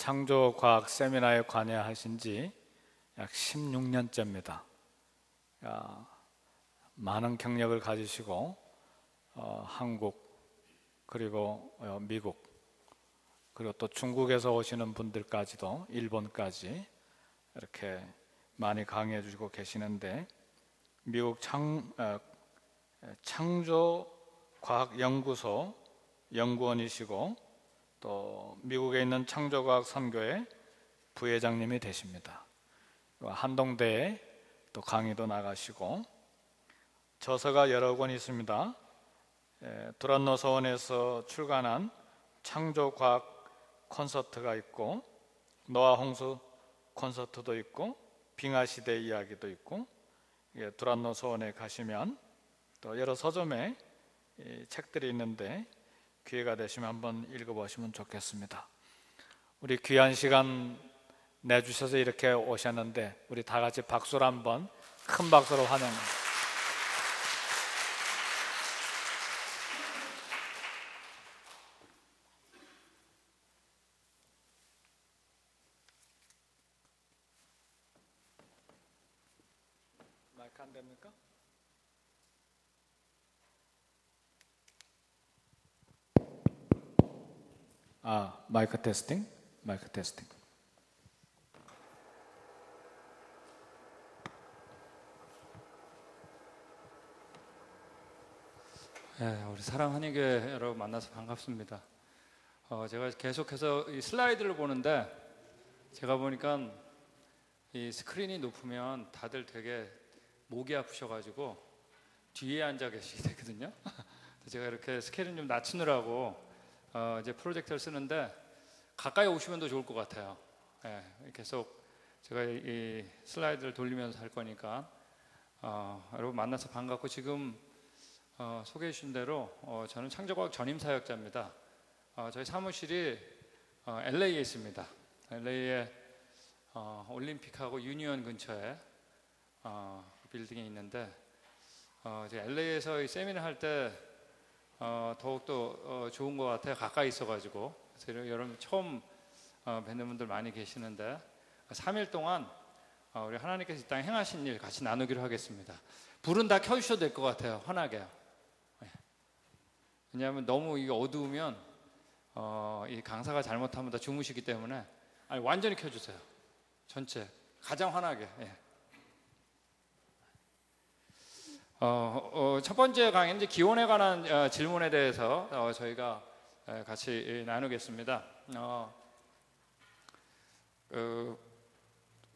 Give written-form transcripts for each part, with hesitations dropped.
창조과학 세미나에 관여하신 지 약 16년째입니다. 많은 경력을 가지시고 한국 그리고 미국 그리고 또 중국에서 오시는 분들까지도 일본까지 이렇게 많이 강의해 주시고 계시는데, 미국 창조과학연구소 연구원이시고 또 미국에 있는 창조과학 선교회 부회장님이 되십니다. 한동대에 또 강의도 나가시고 저서가 여러 권 있습니다. 두란노 서원에서 출간한 창조과학 콘서트가 있고, 노아 홍수 콘서트도 있고, 빙하시대 이야기도 있고, 두란노 서원에 가시면 또 여러 서점에 책들이 있는데 기회가 되시면 한번 읽어보시면 좋겠습니다. 우리 귀한 시간 내주셔서 이렇게 오셨는데 우리 다 같이 박수로 한번, 큰 박수로 환영합니다. 마이크 안 됩니까? 마이크 테스팅, 마이크 테스팅. 우리 사랑 한의교회 여러분 만나서 반갑습니다. 제가 계속해서 이 슬라이드를 보는데, 제가 보니까 이 스크린이 높으면 다들 되게 목이 아프셔가지고 뒤에 앉아 계시게 되거든요. 제가 이렇게 스케일을 좀 낮추느라고 이제 프로젝터를 쓰는데, 가까이 오시면 더 좋을 것 같아요. 계속 제가 이 슬라이드를 돌리면서 할 거니까 여러분 만나서 반갑고, 지금 소개해 주신 대로 저는 창조과학 전임사역자입니다. 저희 사무실이 LA에 있습니다. LA에 올림픽하고 유니온 근처에 빌딩에 있는데, 제가 LA에서 이 세미나 할 때 더욱더 좋은 것 같아요. 가까이 있어가지고. 그래서 여러분 처음 뵙는 분들 많이 계시는데, 3일 동안 우리 하나님께서 이 땅에 행하신 일 같이 나누기로 하겠습니다. 불은 다 켜주셔도 될 것 같아요. 환하게요. 왜냐하면 너무 이게 어두우면 이 강사가 잘못하면 다 주무시기 때문에 완전히 켜주세요. 전체 가장 환하게. 첫 번째 강의는 이제 기원에 관한 질문에 대해서 저희가 같이 나누겠습니다. 그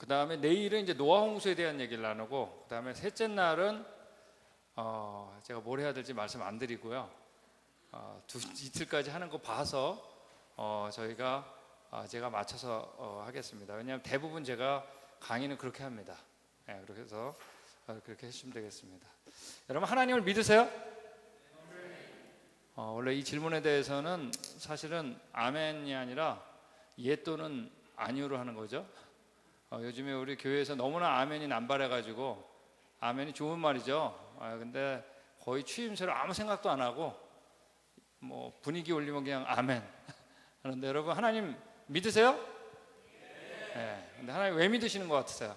다음에 내일은 이제 노아 홍수에 대한 얘기를 나누고, 그 다음에 셋째 날은 제가 뭘 해야 될지 말씀 안 드리고요. 이틀까지 하는 거 봐서 제가 맞춰서 하겠습니다. 왜냐하면 대부분 제가 강의는 그렇게 합니다. 그래서 그렇게 해주시면 되겠습니다. 여러분 하나님을 믿으세요? 원래 이 질문에 대해서는 사실은 아멘이 아니라 예 또는 아니오로 하는 거죠. 요즘에 우리 교회에서 너무나 아멘이 남발해가지고, 아멘이 좋은 말이죠. 근데 거의 취임새로 아무 생각도 안 하고 뭐 분위기 올리면 그냥 아멘 하는데, 여러분 하나님 믿으세요? 근데 하나님 왜 믿으시는 것 같으세요?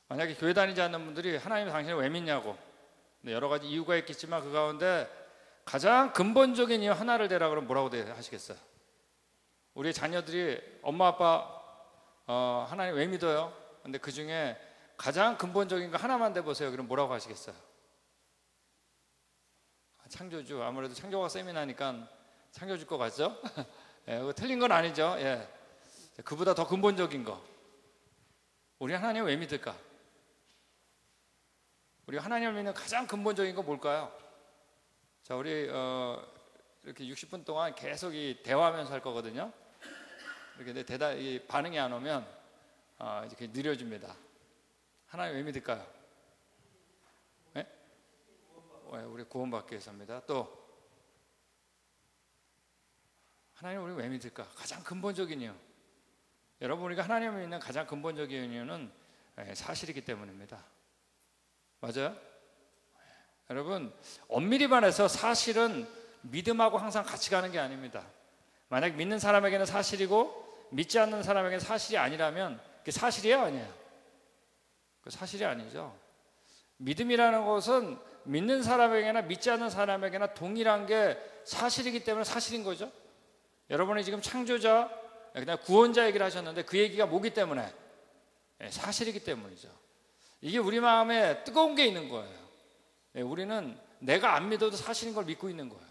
만약에 교회 다니지 않는 분들이 하나님 당신을 왜 믿냐고, 여러 가지 이유가 있겠지만 그 가운데 가장 근본적인 이유 하나를 대라 그러면 뭐라고 하시겠어요? 우리 자녀들이 엄마 아빠 하나님 왜 믿어요? 근데 그 중에 가장 근본적인 거 하나만 대보세요. 그럼 뭐라고 하시겠어요? 창조주. 아무래도 창조과학 세미나니까 창조주일 것 같죠? 틀린 건 아니죠. 그보다 더 근본적인 거, 우리 하나님 왜 믿을까? 우리 하나님을 믿는 가장 근본적인 거 뭘까요? 자, 우리 이렇게 60분 동안 계속 이 대화하면서 할 거거든요. 이렇게 이 반응이 안 오면 이렇게 느려집니다. 하나님 왜 믿을까요? 우리 구원받기 위해서입니다. 또 하나님 우리 왜 믿을까? 가장 근본적인 이유. 여러분, 우리가 하나님을 믿는 가장 근본적인 이유는 사실이기 때문입니다. 맞아요? 여러분, 엄밀히 말해서 사실은 믿음하고 항상 같이 가는 게 아닙니다. 만약 믿는 사람에게는 사실이고 믿지 않는 사람에게는 사실이 아니라면 그게 사실이에요, 아니에요? 그 사실이 아니죠. 믿음이라는 것은 믿는 사람에게나 믿지 않는 사람에게나 동일한 게 사실이기 때문에 사실인 거죠. 여러분이 지금 창조자, 그냥 구원자 얘기를 하셨는데 그 얘기가 뭐기 때문에? 사실이기 때문이죠. 이게 우리 마음에 뜨거운 게 있는 거예요. 우리는 내가 안 믿어도 사실인 걸 믿고 있는 거예요.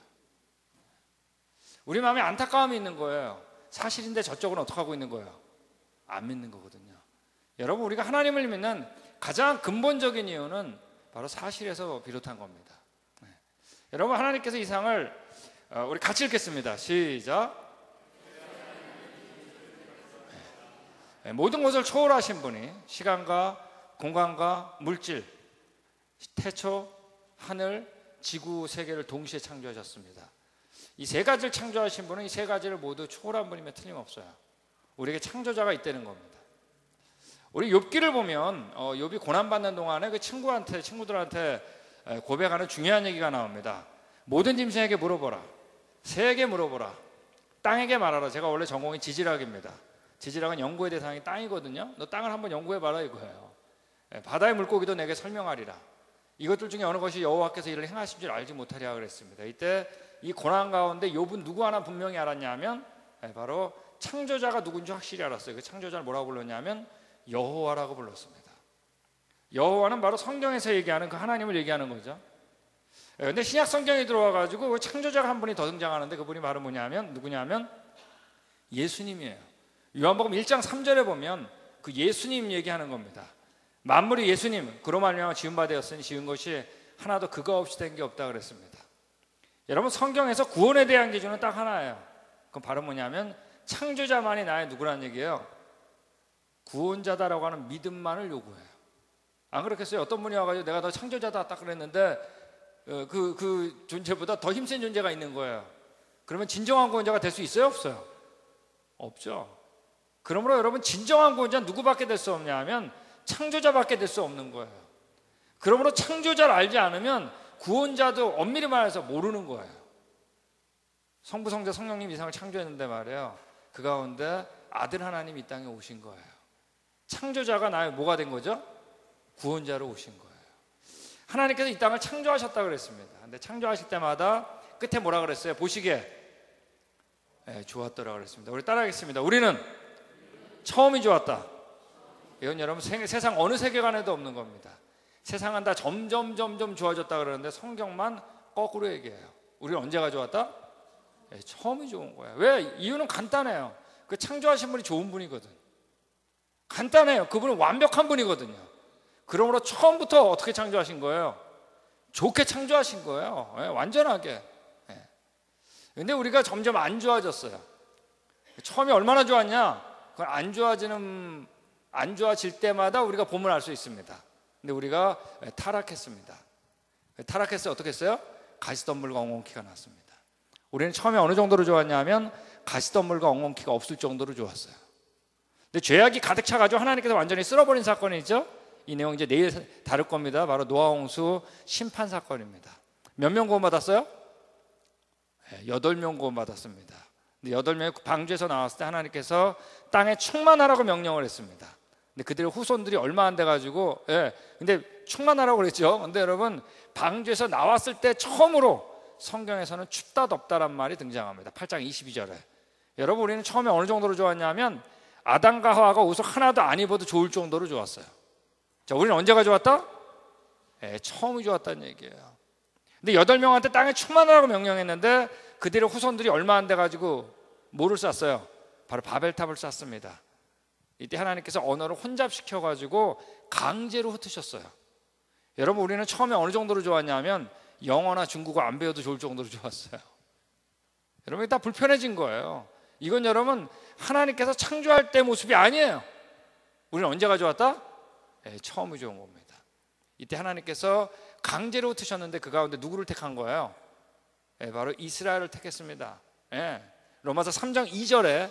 우리 마음에 안타까움이 있는 거예요. 사실인데 저쪽은 어떻게 하고 있는 거예요? 안 믿는 거거든요. 여러분, 우리가 하나님을 믿는 가장 근본적인 이유는 바로 사실에서 비롯한 겁니다. 여러분, 하나님께서 이 상을 우리 같이 읽겠습니다. 시작. 모든 것을 초월하신 분이 시간과 공간과 물질, 태초, 하늘, 지구, 세계를 동시에 창조하셨습니다. 이 세 가지를 창조하신 분은 이 세 가지를 모두 초월한 분이면 틀림없어요. 우리에게 창조자가 있다는 겁니다. 우리 욥기를 보면 욥이 고난받는 동안에 그 친구들한테 고백하는 중요한 얘기가 나옵니다. 모든 짐승에게 물어보라, 새에게 물어보라, 땅에게 말하라. 제가 원래 전공이 지질학입니다. 지질학은 연구의 대상이 땅이거든요. 너 땅을 한번 연구해봐라 이거예요. 바다의 물고기도 내게 설명하리라. 이것들 중에 어느 것이 여호와께서 이를 행하신 줄 알지 못하리라 그랬습니다. 이때 이 고난 가운데 욥은 누구 하나 분명히 알았냐면 바로 창조자가 누군지 확실히 알았어요. 그 창조자를 뭐라고 불렀냐면 여호와라고 불렀습니다. 여호와는 바로 성경에서 얘기하는 그 하나님을 얘기하는 거죠. 근데 신약 성경에 들어와가지고 창조자가 한 분이 더 등장하는데 그분이 바로 누구냐면 예수님이에요. 요한복음 1장 3절에 보면 그 예수님 얘기하는 겁니다. 만물이 예수님 그로 말미암아 지은 바 되었으니 지은 것이 하나도 그가 없이 된 게 없다 그랬습니다. 여러분, 성경에서 구원에 대한 기준은 딱 하나예요. 그건 바로 뭐냐면 창조자만이 나의 누구란 얘기예요? 구원자다라고 하는 믿음만을 요구해요. 안 그렇겠어요? 어떤 분이 와가지고 내가 너 창조자다 딱 그랬는데 그 존재보다 더 힘센 존재가 있는 거예요. 그러면 진정한 구원자가 될 수 있어요? 없어요? 없죠. 그러므로 여러분, 진정한 구원자는 누구밖에 될 수 없냐 하면 창조자밖에 될 수 없는 거예요. 그러므로 창조자를 알지 않으면 구원자도 엄밀히 말해서 모르는 거예요. 성부, 성자, 성령님 이상을 창조했는데 말이에요, 그 가운데 아들 하나님 이 땅에 오신 거예요. 창조자가 나의 뭐가 된 거죠? 구원자로 오신 거예요. 하나님께서 이 땅을 창조하셨다 그랬습니다. 근데 창조하실 때마다 끝에 뭐라 그랬어요? 보시기에 좋았더라 그랬습니다. 우리 따라하겠습니다. 우리는 처음이 좋았다. 이건 여러분 세상 어느 세계관에도 없는 겁니다. 세상은 다 점점 좋아졌다 그러는데 성경만 거꾸로 얘기해요. 우리는 언제가 좋았다? 처음이 좋은 거예요. 왜? 이유는 간단해요. 그 창조하신 분이 좋은 분이거든. 간단해요. 그분은 완벽한 분이거든요. 그러므로 처음부터 어떻게 창조하신 거예요? 좋게 창조하신 거예요. 완전하게. 근데 우리가 점점 안 좋아졌어요. 처음이 얼마나 좋았냐? 그건 안 좋아질 때마다 우리가 봄을 알 수 있습니다. 근데 우리가 타락했습니다. 타락했어요. 어떻게 했어요? 가시덤불과 엉겅퀴가 났습니다. 우리는 처음에 어느 정도로 좋았냐면 가시덤불과 엉겅퀴가 없을 정도로 좋았어요. 근데 죄악이 가득 차가지고 하나님께서 완전히 쓸어버린 사건이죠. 이 내용 이제 내일 다룰 겁니다. 바로 노아 홍수 심판 사건입니다. 몇 명 구원받았어요? 8명 구원받았습니다. 근데 8명이 방주에서 나왔을 때 하나님께서 땅에 충만하라고 명령을 했습니다. 근데 그들의 후손들이 얼마 안 돼가지고, 근데 충만하라고 그랬죠. 근데 여러분, 방주에서 나왔을 때 처음으로 성경에서는 춥다 덥다란 말이 등장합니다. 8장 22절에. 여러분, 우리는 처음에 어느 정도로 좋았냐면 아담과 하와가 옷을 하나도 안 입어도 좋을 정도로 좋았어요. 자, 우리는 언제가 좋았다? 처음이 좋았다는 얘기예요. 근데 8명한테 땅에 충만하라고 명령했는데 그들의 후손들이 얼마 안 돼가지고 뭐를 쌌어요? 바로 바벨탑을 쌌습니다. 이때 하나님께서 언어를 혼잡시켜가지고 강제로 흩으셨어요. 여러분, 우리는 처음에 어느 정도로 좋았냐면 영어나 중국어 안 배워도 좋을 정도로 좋았어요. 여러분, 다 불편해진 거예요. 이건 여러분, 하나님께서 창조할 때 모습이 아니에요. 우리는 언제가 좋았다? 처음이 좋은 겁니다. 이때 하나님께서 강제로 흩으셨는데 그 가운데 누구를 택한 거예요? 바로 이스라엘을 택했습니다. 로마서 3장 2절에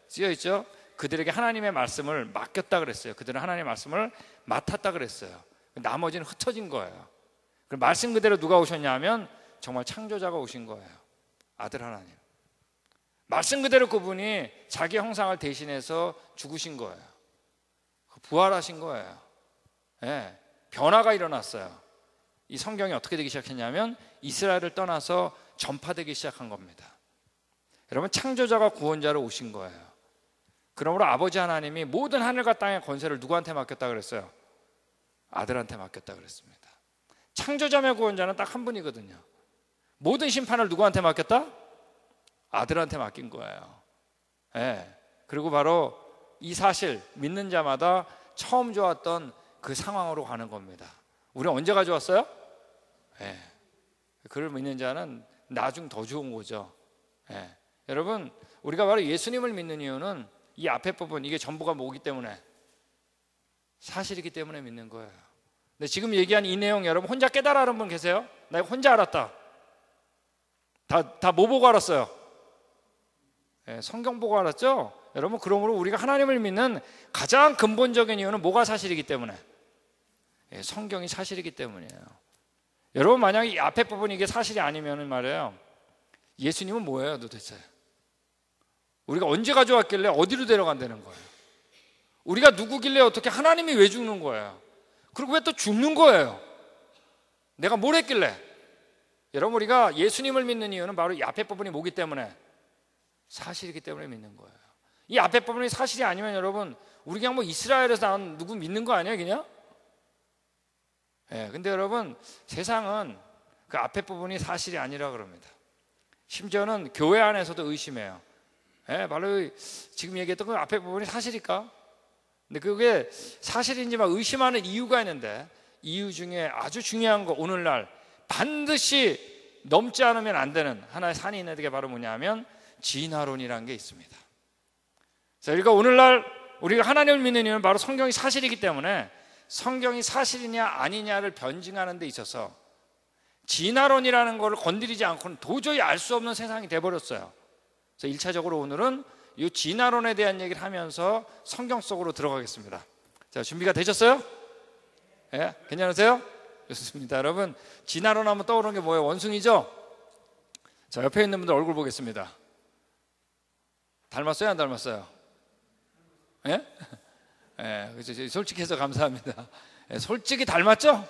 쓰여있죠. 그들에게 하나님의 말씀을 맡겼다 그랬어요. 그들은 하나님의 말씀을 맡았다 그랬어요. 나머지는 흩어진 거예요. 그럼 말씀 그대로 누가 오셨냐 하면 정말 창조자가 오신 거예요. 아들 하나님. 말씀 그대로 그분이 자기 형상을 대신해서 죽으신 거예요. 부활하신 거예요. 예, 변화가 일어났어요. 이 성경이 어떻게 되기 시작했냐면 이스라엘을 떠나서 전파되기 시작한 겁니다. 여러분, 창조자가 구원자로 오신 거예요. 그러므로 아버지 하나님이 모든 하늘과 땅의 권세를 누구한테 맡겼다 그랬어요? 아들한테 맡겼다 그랬습니다. 창조자의 구원자는 딱 한 분이거든요. 모든 심판을 누구한테 맡겼다? 아들한테 맡긴 거예요. 예. 그리고 바로 이 사실 믿는 자마다 처음 좋았던 그 상황으로 가는 겁니다. 우리는 언제 가져왔어요? 예. 그를 믿는 자는 나중 더 좋은 거죠. 예. 여러분, 우리가 바로 예수님을 믿는 이유는 이 앞에 부분, 이게 전부가 뭐기 때문에? 사실이기 때문에 믿는 거예요. 근데 지금 얘기한 이 내용 여러분 혼자 깨달아 분 계세요? 나 이거 혼자 알았다. 다 뭐 보고 알았어요? 예, 성경 보고 알았죠? 여러분, 그러므로 우리가 하나님을 믿는 가장 근본적인 이유는 뭐가 사실이기 때문에? 예, 성경이 사실이기 때문이에요. 여러분, 만약에 이 앞에 부분이 이게 사실이 아니면 말이에요, 예수님은 뭐예요 도대체? 우리가 언제 가져왔길래 어디로 데려간다는 거예요? 우리가 누구길래 어떻게 하나님이 왜 죽는 거예요? 그리고 왜 또 죽는 거예요? 내가 뭘 했길래? 여러분, 우리가 예수님을 믿는 이유는 바로 이 앞에 부분이 뭐기 때문에? 사실이기 때문에 믿는 거예요. 이 앞에 부분이 사실이 아니면 여러분, 우리 그냥 뭐 이스라엘에서 나온 누구 믿는 거 아니에요 그냥? 예, 근데 여러분, 세상은 그 앞에 부분이 사실이 아니라 그럽니다. 심지어는 교회 안에서도 의심해요. 예, 바로 지금 얘기했던 그 앞에 부분이 사실일까? 근데 그게 사실인지만 의심하는 이유가 있는데, 이유 중에 아주 중요한 거, 오늘날 반드시 넘지 않으면 안 되는 하나의 산이 있는 게 바로 뭐냐면 진화론이라는 게 있습니다. 자, 그러니까 오늘날 우리가 하나님을 믿는 이유는 바로 성경이 사실이기 때문에 성경이 사실이냐 아니냐를 변증하는 데 있어서 진화론이라는 것을 건드리지 않고는 도저히 알 수 없는 세상이 돼버렸어요. 그래서 1차적으로 오늘은 이 진화론에 대한 얘기를 하면서 성경 속으로 들어가겠습니다. 자, 준비가 되셨어요? 예? 괜찮으세요? 좋습니다. 여러분, 진화론 하면 떠오르는 게 뭐예요? 원숭이죠? 자, 옆에 있는 분들 얼굴 보겠습니다. 닮았어요? 안 닮았어요? 예? 예, 솔직해서 감사합니다. 예, 솔직히 닮았죠?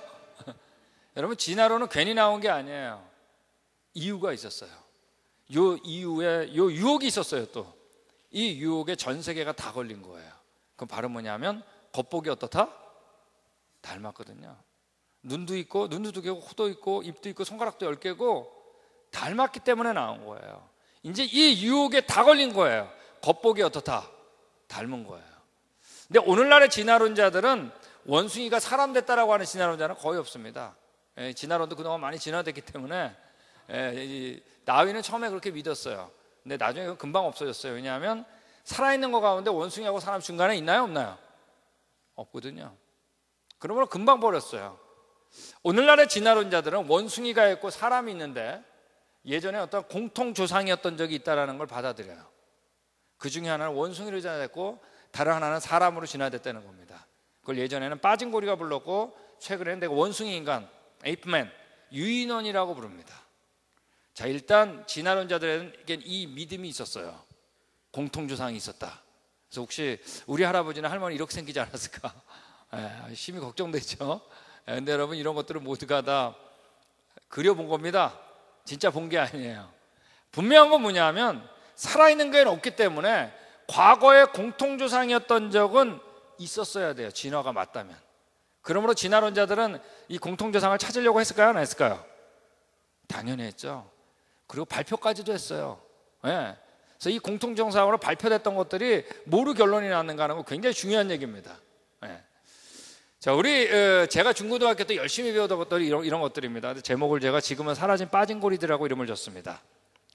여러분, 진화론은 괜히 나온 게 아니에요. 이유가 있었어요. 요 이후에 요 유혹이 있었어요. 또 이 유혹에 전 세계가 다 걸린 거예요. 그럼 바로 뭐냐면 겉보기 어떻다? 닮았거든요. 눈도 있고, 눈도 2개고, 코도 있고, 입도 있고, 손가락도 10개고 닮았기 때문에 나온 거예요. 이제 이 유혹에 다 걸린 거예요. 겉보기 어떻다? 닮은 거예요. 근데 오늘날의 진화론자들은 원숭이가 사람 됐다라고 하는 진화론자는 거의 없습니다. 예, 진화론도 그동안 많이 진화됐기 때문에 다윈은 처음에 그렇게 믿었어요. 근데 나중에 금방 없어졌어요. 왜냐하면 살아있는 거 가운데 원숭이하고 사람 중간에 있나요? 없나요? 없거든요. 그러므로 금방 버렸어요. 오늘날의 진화론자들은 원숭이가 있고 사람이 있는데 예전에 어떤 공통 조상이었던 적이 있다는 걸 받아들여요. 그 중에 하나는 원숭이로 진화됐고 다른 하나는 사람으로 진화됐다는 겁니다. 그걸 예전에는 빠진 고리가 불렀고 최근에는 내가 원숭이 인간, 에이프맨, 유인원이라고 부릅니다. 자, 일단 진화론자들에겐 이 믿음이 있었어요. 공통조상이 있었다. 그래서 혹시 우리 할아버지나 할머니 이렇게 생기지 않았을까? 심히 걱정되죠. 근데 여러분, 이런 것들은 모두가 다 그려본 겁니다. 진짜 본 게 아니에요. 분명한 건 뭐냐면 살아있는 게 없기 때문에 과거에 공통조상이었던 적은 있었어야 돼요. 진화가 맞다면. 그러므로 진화론자들은 이 공통조상을 찾으려고 했을까요? 안 했을까요? 당연히 했죠. 그리고 발표까지도 했어요. 네. 그래서 이 공통조상으로 발표됐던 것들이 뭐로 결론이 났는가 하는 거 굉장히 중요한 얘기입니다. 네. 자, 제가 중고등학교 때 열심히 배우던 것들이 이런 것들입니다. 제목을 제가 지금은 사라진 빠진 고리들이라고 이름을 줬습니다.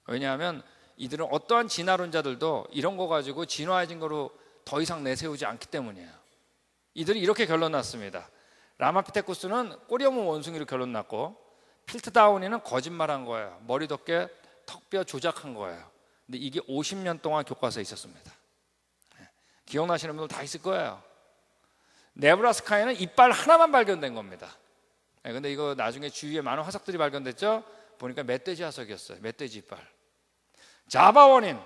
왜냐하면 이들은 어떠한 진화론자들도 이런 거 가지고 진화해진 거로 더 이상 내세우지 않기 때문이에요. 이들이 이렇게 결론 났습니다. 라마피테쿠스는 꼬리 없는 원숭이로 결론 났고, 필트다우니는 거짓말한 거예요. 머리 덮개 턱뼈 조작한 거예요. 근데 이게 50년 동안 교과서에 있었습니다. 기억나시는 분들 다 있을 거예요. 네브라스카에는 이빨 하나만 발견된 겁니다. 근데 이거 나중에 주위에 많은 화석들이 발견됐죠. 보니까 멧돼지 화석이었어요. 멧돼지 이빨. 자바원인,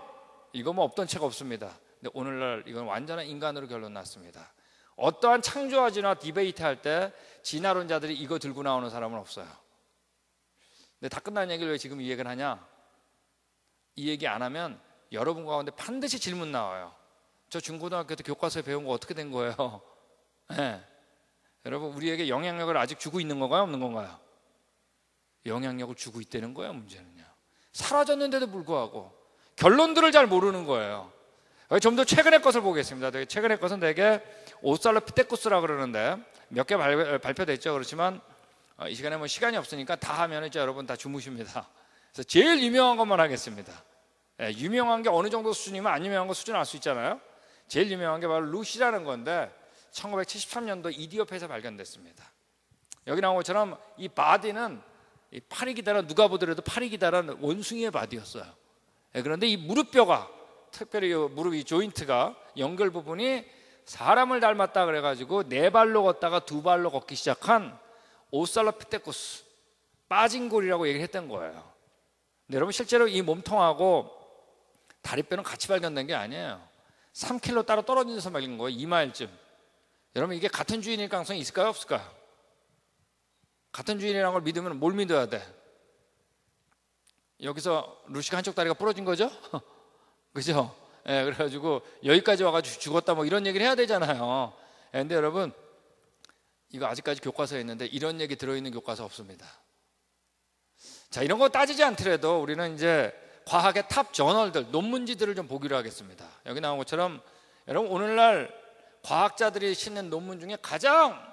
이거 뭐 없던 채가 없습니다. 근데 오늘날 이건 완전한 인간으로 결론 났습니다. 어떠한 창조화지나 디베이트 할 때 진화론자들이 이거 들고 나오는 사람은 없어요. 근데 다 끝난 얘기를 왜 지금 이 얘기를 하냐? 이 얘기 안 하면 여러분 가운데 반드시 질문 나와요. 저 중고등학교 때 교과서에 배운 거 어떻게 된 거예요? 네. 여러분, 우리에게 영향력을 아직 주고 있는 건가요? 없는 건가요? 영향력을 주고 있다는 거예요. 문제는요, 사라졌는데도 불구하고 결론들을 잘 모르는 거예요. 좀 더 최근의 것을 보겠습니다. 최근의 것은 되게 오스트랄로피테쿠스라 그러는데 몇 개 발표됐죠. 그렇지만 이 시간에 뭐 시간이 없으니까 다 하면 이제 여러분 다 주무십니다. 그래서 제일 유명한 것만 하겠습니다. 유명한 게 어느 정도 수준이면 안 유명한 거 수준 알 수 있잖아요. 제일 유명한 게 바로 루시라는 건데 1973년도 이디오피아에서 발견됐습니다. 여기 나온 것처럼 이 바디는 이 팔이 기다란, 누가 보더라도 팔이 기다란 원숭이의 바디였어요. 그런데 이 무릎뼈가, 특별히 이 무릎 이 조인트가, 연결 부분이 사람을 닮았다 그래가지고 네 발로 걷다가 두 발로 걷기 시작한 오스트랄로피테쿠스, 빠진골이라고 얘기를 했던 거예요. 근데 여러분, 실제로 이 몸통하고 다리뼈는 같이 발견된 게 아니에요. 3km 따로 떨어진 데서 발견된 거예요. 2마일쯤. 여러분, 이게 같은 주인일 가능성이 있을까요? 없을까요? 같은 주인이라는 걸 믿으면 뭘 믿어야 돼? 여기서 루시가 한쪽 다리가 부러진 거죠? 그죠? 그래가지고 여기까지 와가지고 죽었다 뭐 이런 얘기를 해야 되잖아요. 근데 여러분, 이거 아직까지 교과서에 있는데 이런 얘기 들어있는 교과서 없습니다. 자, 이런 거 따지지 않더라도 우리는 이제 과학의 탑 저널들, 논문지들을 좀 보기로 하겠습니다. 여기 나온 것처럼 여러분, 오늘날 과학자들이 싣는 논문 중에 가장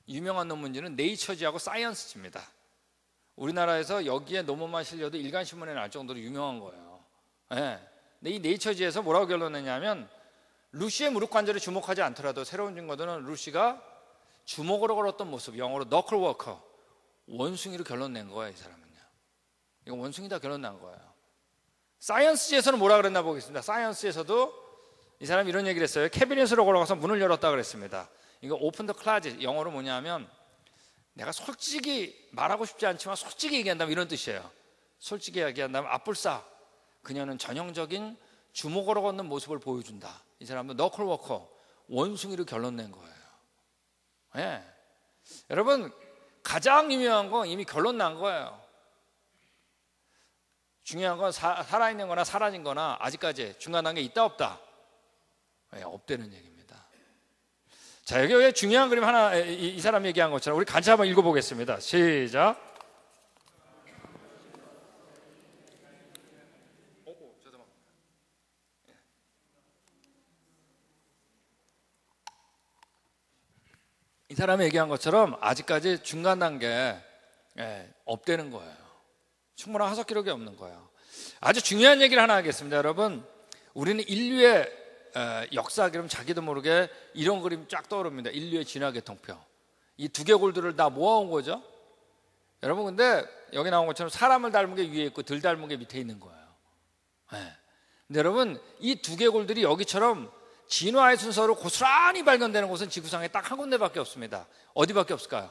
유명한 논문지는 네이처지하고 사이언스지입니다. 우리나라에서 여기에 논문만 실려도 일간신문에 날 정도로 유명한 거예요. 근데 이 네이처지에서 뭐라고 결론냈냐면, 루시의 무릎 관절에 주목하지 않더라도 새로운 증거들은 루시가 주먹으로 걸었던 모습, 영어로 너클워커, 원숭이로 결론낸 거예요. 이 사람은요, 이거 원숭이다 결론난 거예요. 사이언스지에서는 뭐라 그랬나 보겠습니다. 사이언스에서도 이 사람이 이런 얘기를 했어요. 캐비닛으로 걸어가서 문을 열었다 그랬습니다. 이거 오픈 더 클라짓, 영어로 뭐냐면 내가 솔직히 말하고 싶지 않지만 솔직히 얘기한다면 이런 뜻이에요. 솔직히 얘기한다면 앞불싸, 그녀는 전형적인 주먹으로 걷는 모습을 보여준다. 이 사람은 너클워커, 원숭이로 결론낸 거예요. 여러분, 가장 유명한 건 이미 결론 난 거예요. 중요한 건 살아있는 거나 사라진 거나 아직까지 중간 단계에 있다 없다? 없다는 얘기입니다. 자, 여기 왜 중요한 그림 하나, 이 사람 얘기한 것처럼 우리 같이 한번 읽어보겠습니다. 시작. 이 사람이 얘기한 것처럼 아직까지 중간 단계에 없다는 거예요. 충분한 화석 기록이 없는 거예요. 아주 중요한 얘기를 하나 하겠습니다. 여러분, 우리는 인류의 역사 그럼 자기도 모르게 이런 그림 쫙 떠오릅니다. 인류의 진화 계통표. 이 두개골들을 다 모아온 거죠. 여러분, 근데 여기 나온 것처럼 사람을 닮은 게 위에 있고 덜 닮은 게 밑에 있는 거예요. 근데 여러분, 이 두개골들이 여기처럼 진화의 순서로 고스란히 발견되는 곳은 지구상에 딱 한 군데밖에 없습니다. 어디밖에 없을까요?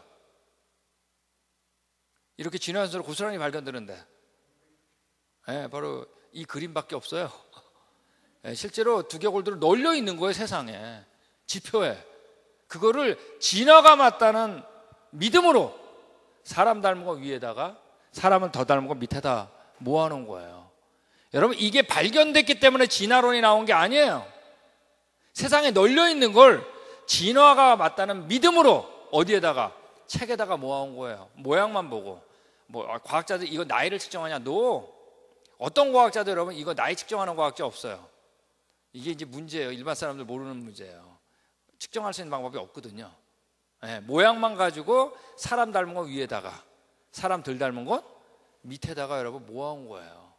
이렇게 진화의 순서로 고스란히 발견되는데 바로 이 그림밖에 없어요. 실제로 두개골들은 널려 있는 거예요. 세상에 지표에. 그거를 진화가 맞다는 믿음으로 사람 닮은 거 위에다가 사람은 더 닮은 거 밑에다 모아놓은 거예요. 여러분, 이게 발견됐기 때문에 진화론이 나온 게 아니에요. 세상에 널려 있는 걸 진화가 맞다는 믿음으로 어디에다가, 책에다가 모아온 거예요. 모양만 보고. 뭐 과학자들 이거 나이를 측정하냐? 노. 어떤 과학자들, 여러분, 이거 나이 측정하는 과학자 없어요. 이게 이제 문제예요. 일반 사람들 모르는 문제예요. 측정할 수 있는 방법이 없거든요. 모양만 가지고 사람 닮은 건 위에다가, 사람 덜 닮은 건 밑에다가 여러분 모아온 거예요.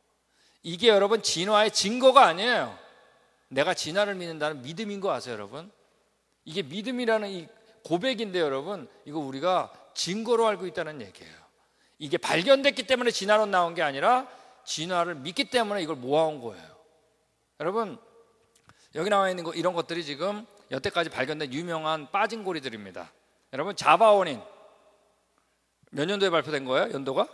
이게 여러분 진화의 증거가 아니에요. 내가 진화를 믿는다는 믿음인 거 아세요, 여러분? 이게 믿음이라는 이 고백인데 여러분, 이거 우리가 증거로 알고 있다는 얘기예요. 이게 발견됐기 때문에 진화론 나온 게 아니라 진화를 믿기 때문에 이걸 모아온 거예요. 여러분, 여기 나와 있는 거, 이런 것들이 지금 여태까지 발견된 유명한 빠진고리들입니다. 여러분, 자바원인 몇 년도에 발표된 거예요? 연도가?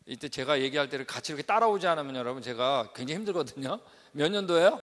이때 제가 얘기할 때를 같이 이렇게 따라오지 않으면 여러분 제가 굉장히 힘들거든요. 몇 년도예요?